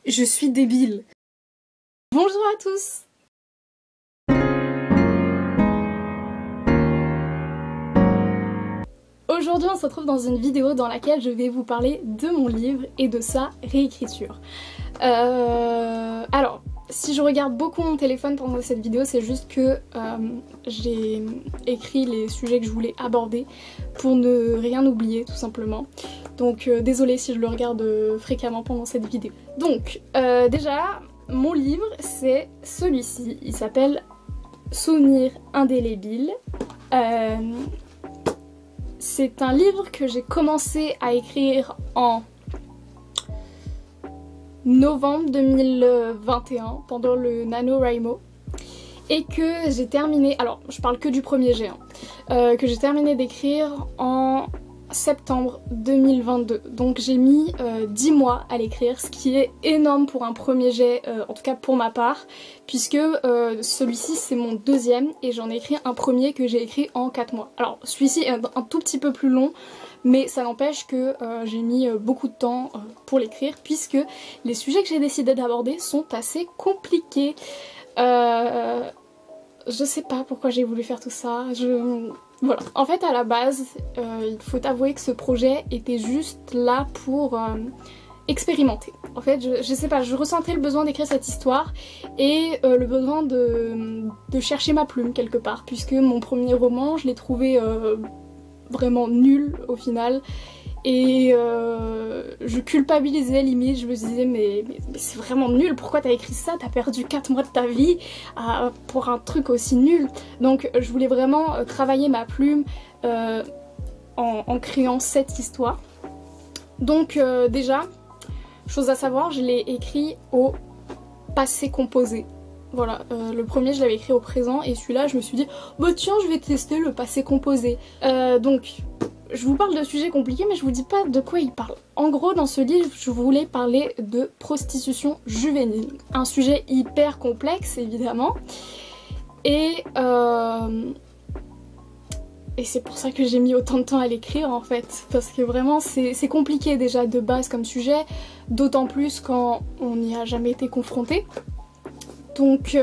Je suis débile. Bonjour à tous. Aujourd'hui on se retrouve dans une vidéo dans laquelle je vais vous parler de mon livre et de sa réécriture. Alors, si je regarde beaucoup mon téléphone pendant cette vidéo, c'est juste que j'ai écrit les sujets que je voulais aborder pour ne rien oublier tout simplement. Donc désolée si je le regarde fréquemment pendant cette vidéo. Donc déjà, mon livre c'est celui-ci, il s'appelle Souvenirs indélébiles. C'est un livre que j'ai commencé à écrire en novembre 2021 pendant le NaNoWriMo et que j'ai terminé, alors je parle que du premier jet, que j'ai terminé d'écrire en septembre 2022. Donc j'ai mis 10 mois à l'écrire, ce qui est énorme pour un premier jet, en tout cas pour ma part, puisque celui-ci c'est mon deuxième et j'en ai écrit un premier que j'ai écrit en 4 mois. Alors celui-ci est un tout petit peu plus long, mais ça n'empêche que j'ai mis beaucoup de temps pour l'écrire, puisque les sujets que j'ai décidé d'aborder sont assez compliqués. Je sais pas pourquoi j'ai voulu faire tout ça, voilà. En fait à la base, il faut avouer que ce projet était juste là pour expérimenter. En fait je sais pas, je ressentais le besoin d'écrire cette histoire et le besoin de chercher ma plume quelque part, puisque mon premier roman je l'ai trouvé vraiment nul au final et je culpabilisais limite, je me disais mais c'est vraiment nul, pourquoi t'as écrit ça, t'as perdu 4 mois de ta vie pour un truc aussi nul. Donc je voulais vraiment travailler ma plume en créant cette histoire. Donc déjà, chose à savoir, je l'ai écrit au passé composé. Voilà, le premier je l'avais écrit au présent et celui-là je me suis dit bah tiens je vais tester le passé composé. Donc je vous parle de sujets compliqués mais je vous dis pas de quoi il parle. En gros dans ce livre je voulais parler de prostitution juvénile. Un sujet hyper complexe évidemment et c'est pour ça que j'ai mis autant de temps à l'écrire en fait, parce que vraiment c'est compliqué déjà de base comme sujet, d'autant plus quand on n'y a jamais été confronté. Donc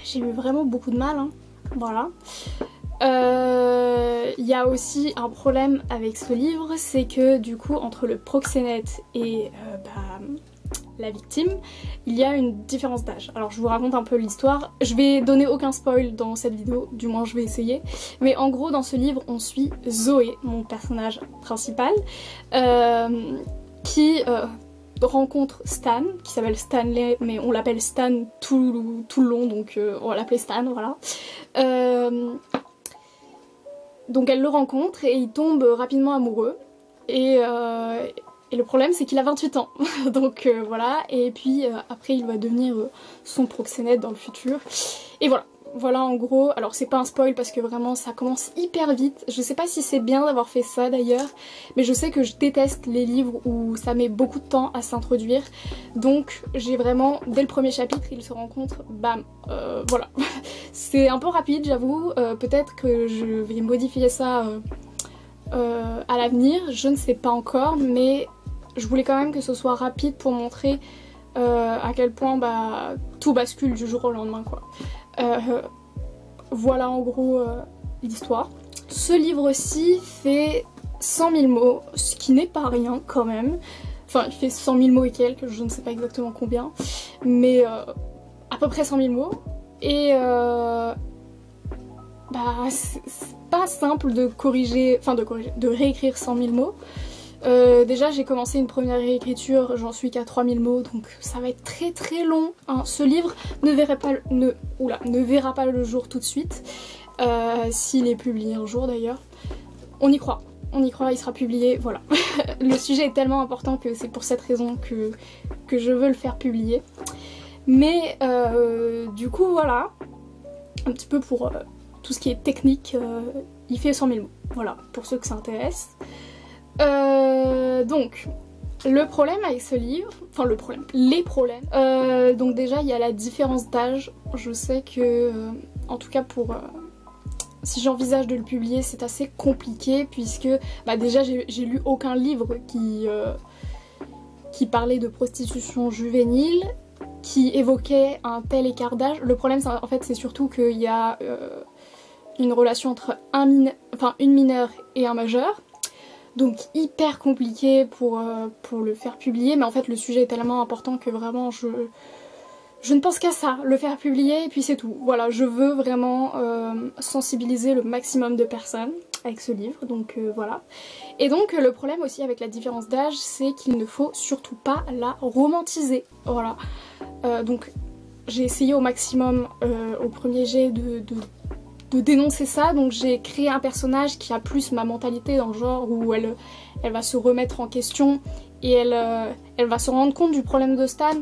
j'ai eu vraiment beaucoup de mal, hein. Voilà. Il y a aussi un problème avec ce livre, c'est que du coup entre le proxénète et la victime, il y a une différence d'âge. Alors je vous raconte un peu l'histoire, je vais donner aucun spoil dans cette vidéo, du moins je vais essayer, mais en gros dans ce livre on suit Zoé, mon personnage principal, qui rencontre Stan, qui s'appelle Stanley, mais on l'appelle Stan tout le long, donc on va l'appeler Stan, voilà. Donc elle le rencontre et il tombe rapidement amoureux, et le problème c'est qu'il a 28 ans, donc voilà, et puis après il va devenir son proxénète dans le futur, et voilà. Voilà en gros, alors c'est pas un spoil parce que vraiment ça commence hyper vite, je sais pas si c'est bien d'avoir fait ça d'ailleurs, mais je sais que je déteste les livres où ça met beaucoup de temps à s'introduire, donc j'ai vraiment, dès le premier chapitre, ils se rencontrent, bam, voilà. C'est un peu rapide j'avoue, peut-être que je vais modifier ça à l'avenir, je ne sais pas encore, mais je voulais quand même que ce soit rapide pour montrer à quel point tout bascule du jour au lendemain quoi. Voilà en gros l'histoire. Ce livre-ci fait 100 000 mots, ce qui n'est pas rien quand même. Enfin il fait 100 000 mots et quelques, je ne sais pas exactement combien, mais à peu près 100 000 mots. Et c'est pas simple de de réécrire 100 000 mots. Déjà j'ai commencé une première réécriture, j'en suis qu'à 3000 mots, donc ça va être très très long, hein. Ce livre ne verra pas le jour tout de suite, s'il est publié un jour d'ailleurs. On y croit, il sera publié, voilà. Le sujet est tellement important que c'est pour cette raison que je veux le faire publier. Mais du coup voilà, un petit peu pour tout ce qui est technique, il fait 100 000 mots, voilà, pour ceux que ça intéresse. Donc le problème avec ce livre, enfin les problèmes, donc déjà il y a la différence d'âge. Je sais que en tout cas pour si j'envisage de le publier c'est assez compliqué, puisque déjà j'ai lu aucun livre qui parlait de prostitution juvénile, qui évoquait un tel écart d'âge. Le problème en fait c'est surtout qu'il y a une relation entre une mineure et un majeur. Donc hyper compliqué pour le faire publier, mais en fait le sujet est tellement important que vraiment je ne pense qu'à ça, le faire publier et puis c'est tout. Voilà, je veux vraiment sensibiliser le maximum de personnes avec ce livre, donc voilà. Et donc le problème aussi avec la différence d'âge, c'est qu'il ne faut surtout pas la romantiser, voilà. Donc j'ai essayé au maximum au premier jet de dénoncer ça, donc j'ai créé un personnage qui a plus ma mentalité dans le genre où elle va se remettre en question et elle va se rendre compte du problème de Stan.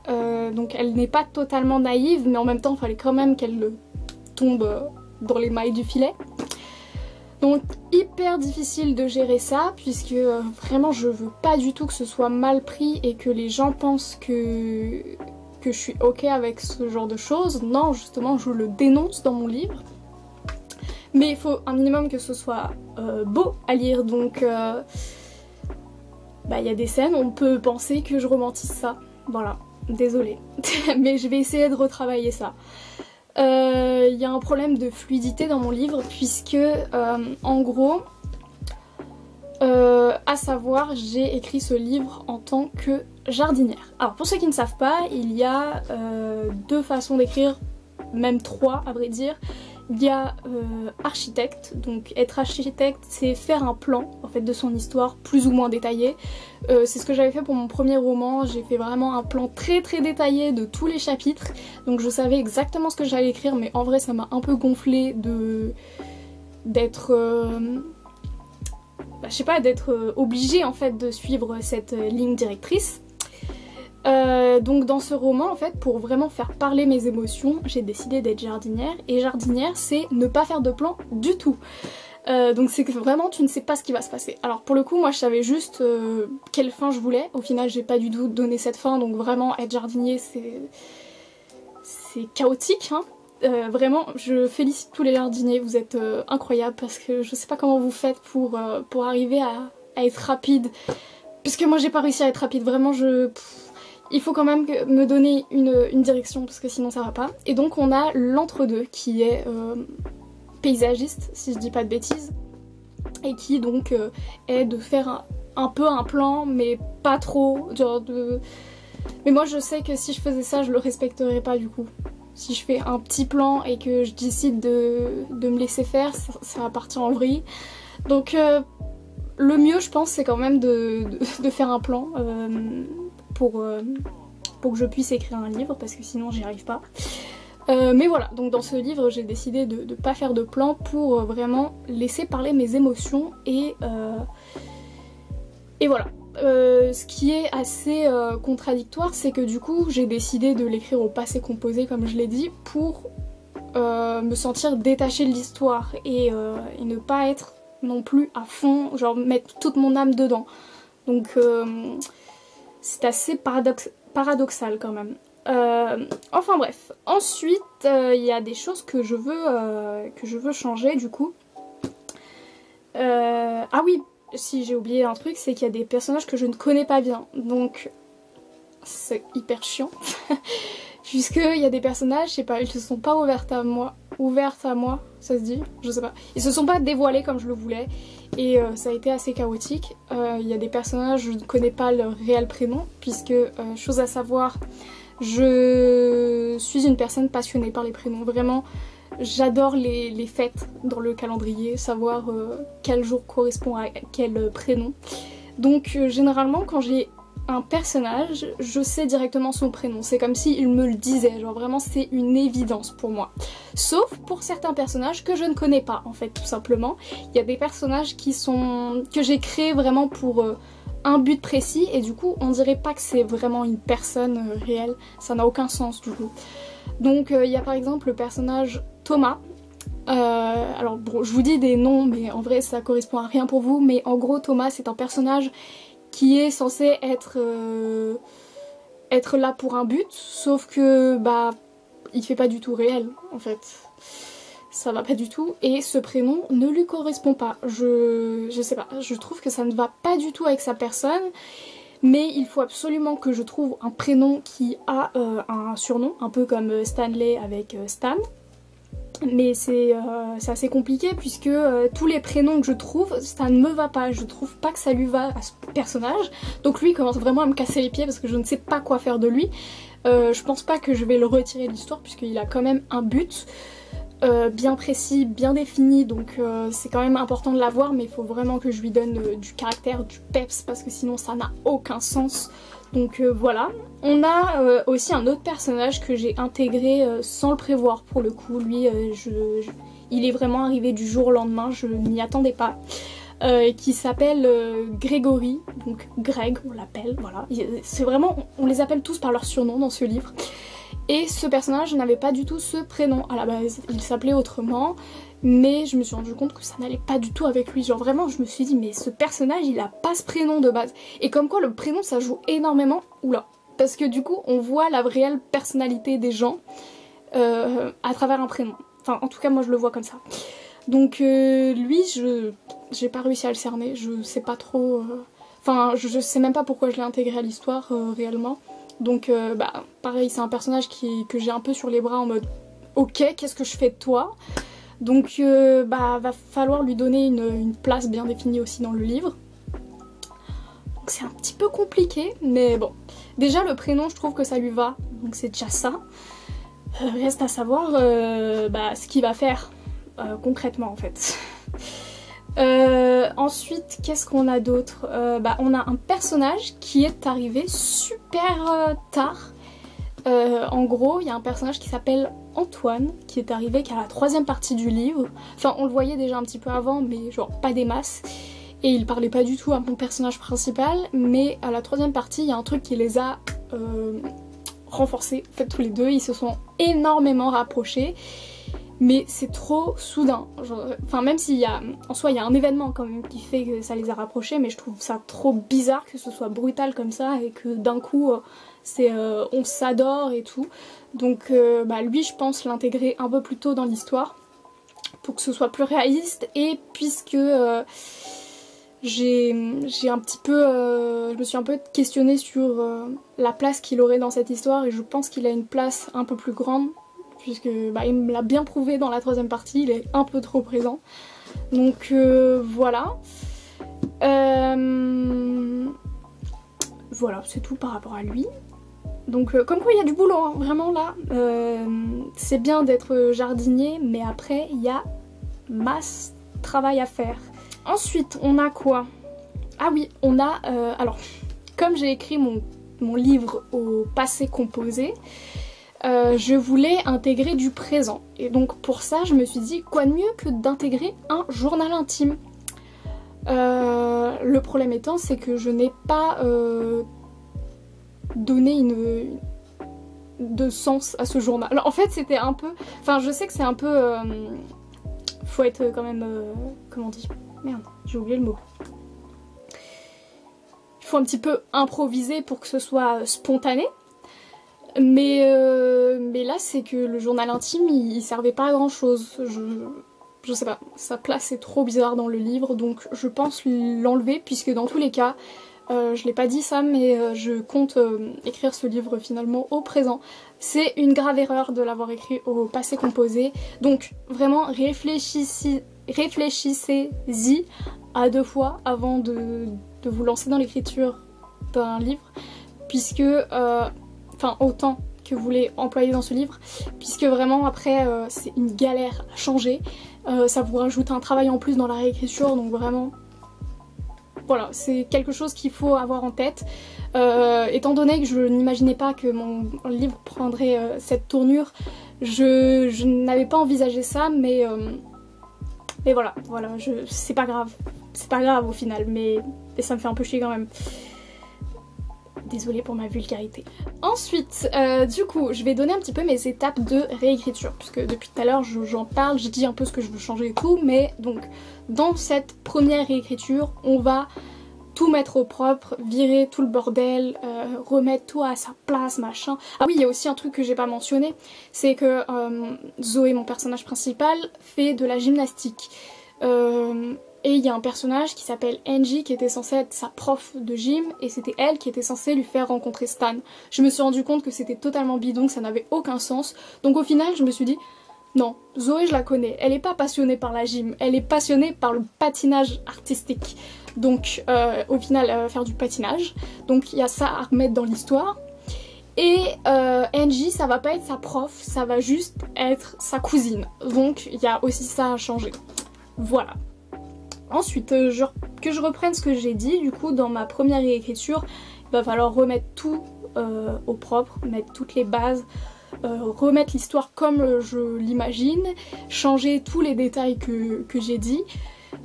Donc elle n'est pas totalement naïve, mais en même temps il fallait quand même qu'elle tombe dans les mailles du filet. Donc hyper difficile de gérer ça, puisque vraiment je veux pas du tout que ce soit mal pris et que les gens pensent que je suis ok avec ce genre de choses. Non, justement je le dénonce dans mon livre. Mais il faut un minimum que ce soit beau à lire, donc il y a des scènes où on peut penser que je romantise ça. Voilà, désolée. Mais je vais essayer de retravailler ça. Il y a un problème de fluidité dans mon livre, puisque en gros, à savoir, j'ai écrit ce livre en tant que jardinière. Alors pour ceux qui ne savent pas, il y a deux façons d'écrire, même trois à vrai dire. Il y a architecte, donc être architecte c'est faire un plan en fait de son histoire plus ou moins détaillé. C'est ce que j'avais fait pour mon premier roman, j'ai fait vraiment un plan très très détaillé de tous les chapitres, donc je savais exactement ce que j'allais écrire, mais en vrai ça m'a un peu gonflé d'être je sais pas, d'être obligée en fait de suivre cette ligne directrice. Donc dans ce roman en fait, pour vraiment faire parler mes émotions, j'ai décidé d'être jardinière, et jardinière c'est ne pas faire de plan du tout. Donc c'est que vraiment tu ne sais pas ce qui va se passer. Alors pour le coup moi je savais juste quelle fin je voulais, au final j'ai pas du tout donné cette fin, donc vraiment être jardinier c'est chaotique hein. Vraiment je félicite tous les jardiniers, vous êtes incroyables, parce que je sais pas comment vous faites pour arriver à être rapide, puisque moi j'ai pas réussi à être rapide, vraiment il faut quand même me donner une direction parce que sinon ça va pas. Et donc on a l'entre-deux qui est paysagiste, si je dis pas de bêtises, et qui donc est de faire un peu un plan mais pas trop, genre de... Mais moi je sais que si je faisais ça je le respecterais pas du coup. Si je fais un petit plan et que je décide de me laisser faire, ça va partir en vrille. Donc le mieux je pense c'est quand même de faire un plan pour que je puisse écrire un livre, parce que sinon j'y arrive pas. Mais voilà, donc dans ce livre j'ai décidé de pas faire de plan pour vraiment laisser parler mes émotions et voilà. Ce qui est assez contradictoire, c'est que du coup j'ai décidé de l'écrire au passé composé comme je l'ai dit, pour me sentir détachée de l'histoire et ne pas être non plus à fond, genre mettre toute mon âme dedans. Donc c'est assez paradoxal quand même. Enfin bref, ensuite il y a des choses que je veux changer du coup. Ah oui, si j'ai oublié un truc, c'est qu'il y a des personnages que je ne connais pas bien, donc c'est hyper chiant. Puisqu'il y a des personnages, je sais pas, ils se sont pas ouverts à moi, ça se dit, je sais pas. Ils se sont pas dévoilés comme je le voulais, et ça a été assez chaotique. Il y a des personnages, je ne connais pas leur réel prénom, puisque, chose à savoir, je suis une personne passionnée par les prénoms, vraiment. J'adore les fêtes dans le calendrier, savoir quel jour correspond à quel prénom. Donc généralement quand j'ai un personnage, je sais directement son prénom. C'est comme s'il me le disait, genre vraiment c'est une évidence pour moi. Sauf pour certains personnages que je ne connais pas en fait, tout simplement. Il y a des personnages que j'ai créés vraiment pour un but précis, et du coup on dirait pas que c'est vraiment une personne réelle. Ça n'a aucun sens du coup. Donc il y a par exemple le personnage Thomas. Alors bon, je vous dis des noms mais en vrai ça correspond à rien pour vous, mais en gros Thomas c'est un personnage qui est censé être là pour un but, sauf que bah il fait pas du tout réel en fait. Ça va pas du tout, et ce prénom ne lui correspond pas. Je sais pas, je trouve que ça ne va pas du tout avec sa personne. mais il faut absolument que je trouve un prénom qui a un surnom, un peu comme Stanley avec Stan. Mais c'est assez compliqué puisque tous les prénoms que je trouve, ça ne me va pas. Je trouve pas que ça lui va à ce personnage. Donc lui commence vraiment à me casser les pieds parce que je ne sais pas quoi faire de lui. Je pense pas que je vais le retirer de l'histoire puisqu'il a quand même un but bien précis, bien défini. Donc c'est quand même important de l'avoir, mais il faut vraiment que je lui donne du caractère, du peps, parce que sinon ça n'a aucun sens. Donc voilà. On a aussi un autre personnage que j'ai intégré sans le prévoir pour le coup. Lui, il est vraiment arrivé du jour au lendemain, je m'y attendais pas. Qui s'appelle Grégory, donc Greg on l'appelle, voilà. C'est vraiment, on les appelle tous par leur surnom dans ce livre. Et ce personnage n'avait pas du tout ce prénom à la base, il s'appelait autrement. Mais je me suis rendu compte que ça n'allait pas du tout avec lui. Genre vraiment je me suis dit mais ce personnage il a pas ce prénom de base. Et comme quoi le prénom ça joue énormément. Oula. Parce que du coup on voit la réelle personnalité des gens à travers un prénom. Enfin en tout cas moi je le vois comme ça. Donc lui j'ai pas réussi à le cerner. Je sais pas trop... Enfin je sais même pas pourquoi je l'ai intégré à l'histoire réellement. Donc bah pareil c'est un personnage que j'ai un peu sur les bras en mode ok qu'est-ce que je fais de toi? Donc bah va falloir lui donner une place bien définie aussi dans le livre. Donc c'est un petit peu compliqué, mais bon. Déjà le prénom je trouve que ça lui va, donc c'est déjà ça. Reste à savoir bah, ce qu'il va faire concrètement en fait. Ensuite qu'est-ce qu'on a d'autre? Bah, on a un personnage qui est arrivé super tard. En gros il y a un personnage qui s'appelle Antoine qui est arrivé qu'à la 3e partie du livre. Enfin on le voyait déjà un petit peu avant mais genre pas des masses. Et il parlait pas du tout à mon personnage principal, mais à la 3e partie il y a un truc qui les a renforcés. En fait tous les deux ils se sont énormément rapprochés. Mais c'est trop soudain. Enfin même s'il y a en soi il y a un événement quand même qui fait que ça les a rapprochés, mais je trouve ça trop bizarre que ce soit brutal comme ça et que d'un coup on s'adore et tout. Donc bah, lui je pense l'intégrer un peu plus tôt dans l'histoire pour que ce soit plus réaliste. Et puisque j'ai un petit peu je me suis un peu questionnée sur la place qu'il aurait dans cette histoire, et je pense qu'il a une place un peu plus grande puisque bah, il me l'a bien prouvé dans la 3e partie, il est un peu trop présent. Donc voilà. Voilà, c'est tout par rapport à lui. Donc comme quoi il y a du boulot, hein, vraiment là. C'est bien d'être jardinier, mais après il y a masse travail à faire. Ensuite on a quoi? Ah oui, on a... alors, comme j'ai écrit mon livre au passé composé, je voulais intégrer du présent. Et donc pour ça je me suis dit quoi de mieux que d'intégrer un journal intime. Le problème étant c'est que je n'ai pas donné de sens à ce journal. Alors, en fait c'était un peu... Enfin je sais que c'est un peu... faut être quand même... comment on dit? Merde, j'ai oublié le mot. Il faut un petit peu improviser pour que ce soit spontané. Mais là c'est que le journal intime il servait pas à grand chose. Je sais pas, sa place est trop bizarre dans le livre, donc je pense l'enlever puisque dans tous les cas, je l'ai pas dit ça, mais je compte écrire ce livre finalement au présent. C'est une grave erreur de l'avoir écrit au passé composé, donc vraiment réfléchissez-y à 2 fois avant de vous lancer dans l'écriture d'un livre, puisque... enfin autant que vous voulez employer dans ce livre, puisque vraiment après c'est une galère à changer, ça vous rajoute un travail en plus dans la réécriture, donc vraiment voilà, c'est quelque chose qu'il faut avoir en tête. Étant donné que je n'imaginais pas que mon livre prendrait cette tournure, je n'avais pas envisagé ça, mais voilà, c'est pas grave au final, mais ça me fait un peu chier quand même. Désolée pour ma vulgarité. Ensuite, du coup, je vais donner un petit peu mes étapes de réécriture, puisque depuis tout à l'heure j'en parle, je dis un peu ce que je veux changer et tout, mais donc dans cette première réécriture, on va tout mettre au propre, virer tout le bordel, remettre tout à sa place, machin. Ah oui, il y a aussi un truc que j'ai pas mentionné, c'est que Zoé, mon personnage principal, fait de la gymnastique. Et il y a un personnage qui s'appelle Angie qui était censée être sa prof de gym et c'était elle qui était censée lui faire rencontrer Stan. Je me suis rendu compte que c'était totalement bidon, que ça n'avait aucun sens. Donc au final je me suis dit non, Zoé je la connais, elle est pas passionnée par la gym, elle est passionnée par le patinage artistique. Donc au final elle va faire du patinage. Donc il y a ça à remettre dans l'histoire. Et Angie ça va pas être sa prof, ça va juste être sa cousine. Donc il y a aussi ça à changer. Voilà. Ensuite, que je reprenne ce que j'ai dit, du coup dans ma première réécriture, il va falloir remettre tout au propre, mettre toutes les bases, remettre l'histoire comme je l'imagine, changer tous les détails que j'ai dit.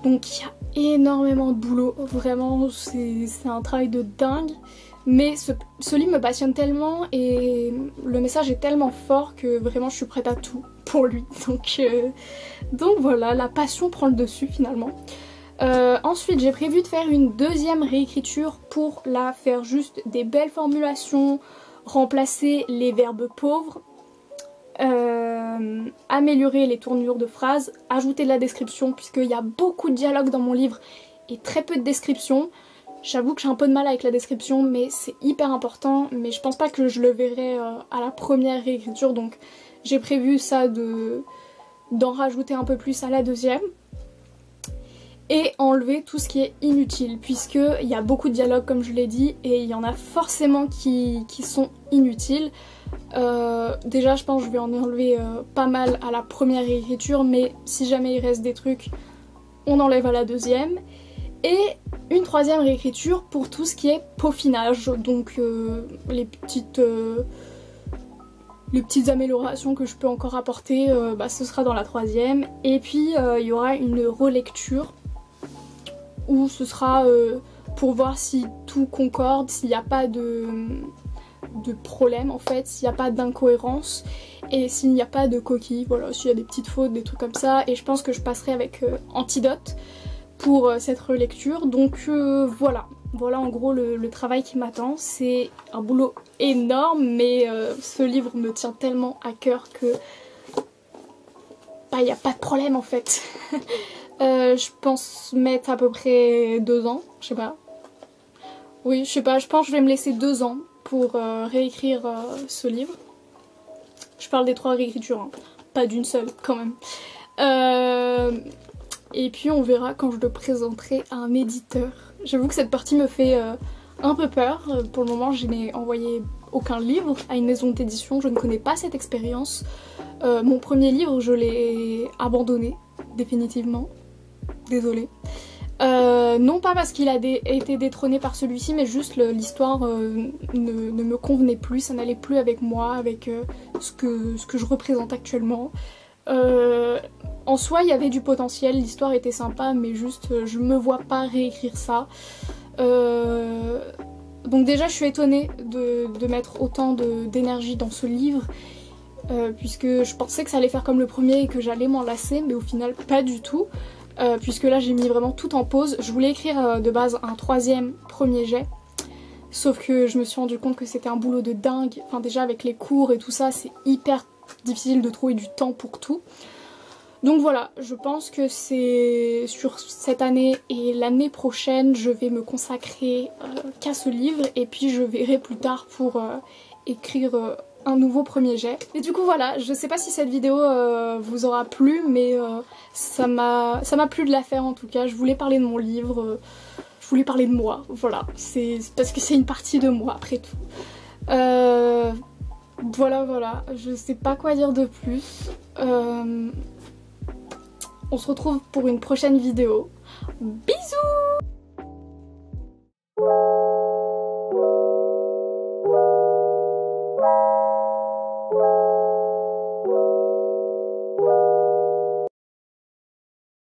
Donc il y a énormément de boulot, vraiment c'est un travail de dingue. Mais ce livre me passionne tellement et le message est tellement fort que vraiment je suis prête à tout pour lui. Donc voilà, la passion prend le dessus finalement. Ensuite j'ai prévu de faire une deuxième réécriture pour la faire juste des belles formulations, remplacer les verbes pauvres, améliorer les tournures de phrases, ajouter de la description puisqu'il y a beaucoup de dialogue dans mon livre et très peu de description. J'avoue que j'ai un peu de mal avec la description mais c'est hyper important, mais je pense pas que je le verrai à la première réécriture, donc j'ai prévu ça d'en rajouter un peu plus à la deuxième. Et enlever tout ce qui est inutile puisqu'il y a beaucoup de dialogues comme je l'ai dit et il y en a forcément qui sont inutiles. Déjà je pense que je vais en enlever pas mal à la première réécriture, mais si jamais il reste des trucs on enlève à la deuxième. Et une troisième réécriture pour tout ce qui est peaufinage, donc les petites améliorations que je peux encore apporter, ce sera dans la troisième. Et puis il y aura une relecture où ce sera pour voir si tout concorde, s'il n'y a pas de problème en fait, s'il n'y a pas d'incohérence et s'il n'y a pas de coquilles, voilà, s'il y a des petites fautes, des trucs comme ça. Et je pense que je passerai avec Antidote pour cette relecture. Donc voilà en gros le travail qui m'attend. C'est un boulot énorme mais ce livre me tient tellement à cœur que il n'y a pas de problème en fait. Je pense mettre à peu près 2 ans, je sais pas. Oui, je sais pas, je pense que je vais me laisser 2 ans pour réécrire ce livre. Je parle des 3 réécritures, hein, pas d'une seule quand même. Et puis on verra quand je le présenterai à un éditeur. J'avoue que cette partie me fait un peu peur. Pour le moment je n'ai envoyé aucun livre à une maison d'édition, je ne connais pas cette expérience. Mon premier livre je l'ai abandonné définitivement, désolée. Non pas parce qu'il a été détrôné par celui-ci, mais juste l'histoire ne me convenait plus, ça n'allait plus avec moi, avec ce que je représente actuellement. En soi il y avait du potentiel, l'histoire était sympa, mais juste je me vois pas réécrire ça. Donc déjà je suis étonnée de mettre autant d'énergie dans ce livre, puisque je pensais que ça allait faire comme le premier et que j'allais m'en lasser, mais au final pas du tout. Puisque là j'ai mis vraiment tout en pause. Je voulais écrire de base un 3e premier jet, sauf que je me suis rendu compte que c'était un boulot de dingue. Enfin déjà avec les cours et tout ça c'est hyper difficile de trouver du temps pour tout. Donc voilà, je pense que c'est sur cette année et l'année prochaine je vais me consacrer qu'à ce livre et puis je verrai plus tard pour écrire un nouveau premier jet. Et du coup voilà, je sais pas si cette vidéo vous aura plu, mais ça m'a plu de la faire en tout cas. Je voulais parler de mon livre, je voulais parler de moi, voilà. C'est parce que c'est une partie de moi après tout. Voilà, je sais pas quoi dire de plus. On se retrouve pour une prochaine vidéo. Bisous!